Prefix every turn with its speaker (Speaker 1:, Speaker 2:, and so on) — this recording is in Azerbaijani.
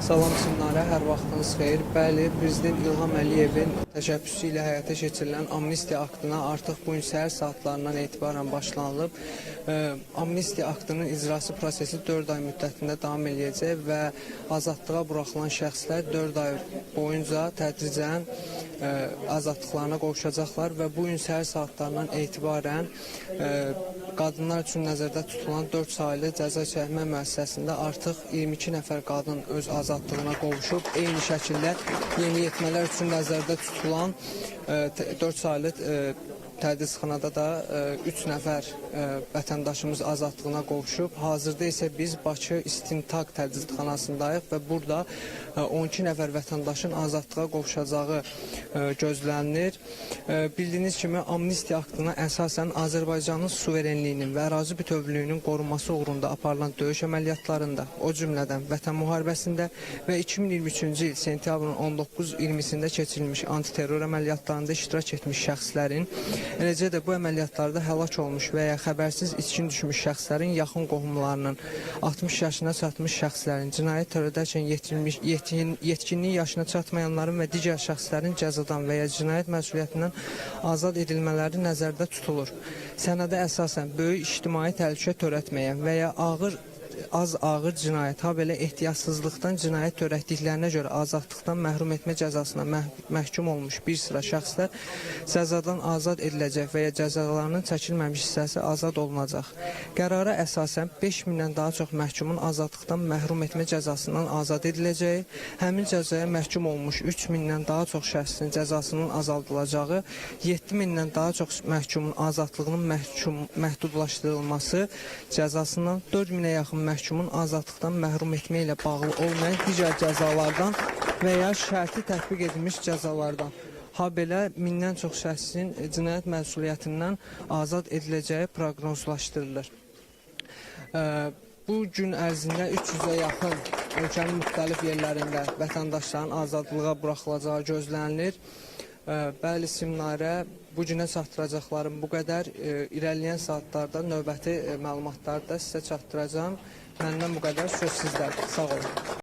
Speaker 1: Salam Sinarə, hər vaxtınız xeyir. Bəli, Prezident İlham Əliyevin təşəbbüsü ilə həyata keçirilən amnistiya aktına artıq bu gün səhər saatlarından etibarən başlanılıb. Amnistiya aktının icrası prosesi 4 ay müddətində davam edəcək və azadlığa buraxılan şəxslər 4 ay boyunca tədricən azadlıqlarına qovuşacaqlar və bu gün səhər saatlarından etibarən qadınlar üçün nəzərdə tutulan 4 saylı cəza çəkmə müəssisəsində artıq 22 nəfər qadın öz azadlığına qovuşub. Eyni şəkildə yeniyetmələr üçün nəzərdə tutulan 4 saylı tədrisxanada da 3 nəfər vətəndaşımız azadlığına qovuşub. Hazırda isə biz Bakı İstintaq tədrisxanasındayıq və burada 12 nəfər vətəndaşın azadlığa qovuşacağı gözlənilir. Bildiyiniz kimi amnistiya aktına əsasən Azərbaycanın suverenliyinin və ərazi bütövlüyünün qorunması uğrunda aparılan döyüş əməliyyatlarında, o cümlədən Vətən müharibəsində və 2023-cü il sentyabrın 19-20-sində keçirilmiş antiterror əməliyyatlarında iştirak etmiş şəxslərin, eləcə də bu əməliyyatlarda həlak olmuş və ya xəbərsiz itkin düşmüş şəxslərin yaxın qohumlarının, 60 yaşına çatmış şəxslərin, cinayət törədərkən yetkinlik yaşına çatmayanların və digər şəxslərin cəzadan və ya cinayət məsuliyyətindən azad edilmələri nəzərdə tutulur. Sənədə əsasən böyük ictimai təhlükə törətməyən və ya ağır cinayət, habelə ehtiyatsızlıqdan cinayət törətdiklərinə görə azadlıqdan məhrum etmə cəzasına məhkum olmuş bir sıra şəxslər cəzadan azad ediləcək və ya cəzalarının çəkilməmiş hissəsi azad olunacaq. Qərara əsasən 5000-dən daha çox məhkumun azadlıqdan məhrum etmə cəzasından azad ediləcəyi, həmin cəzaya məhkum olmuş 3000-dən daha çox şəxsin cəzasının azaldılacağı, 7000-dən daha çox məhkumun azadlığının məhdudlaşdırılması cəzasından, 4000-ə yaxın məhkumun azadlıqdan məhrum etmə ilə bağlı olmayan digər cəzalardan və ya şərti tətbiq edilmiş cəzalardan, habelə 1000-dən çox şəxsin cinayət məsuliyyətindən azad ediləcəyi proqnozlaşdırılır. Bu gün ərzində 300-ə yaxın ölkənin müxtəlif yerlərində vətəndaşların azadlığa buraxılacağı gözlənilir. Bəli, Simnarə, bu günə çatdıracaqlarım bu qədər. İrəliyən saatlarda növbəti məlumatları da sizə çatdıracağım. Məndən bu qədər, söz sizdə. Sağ olun.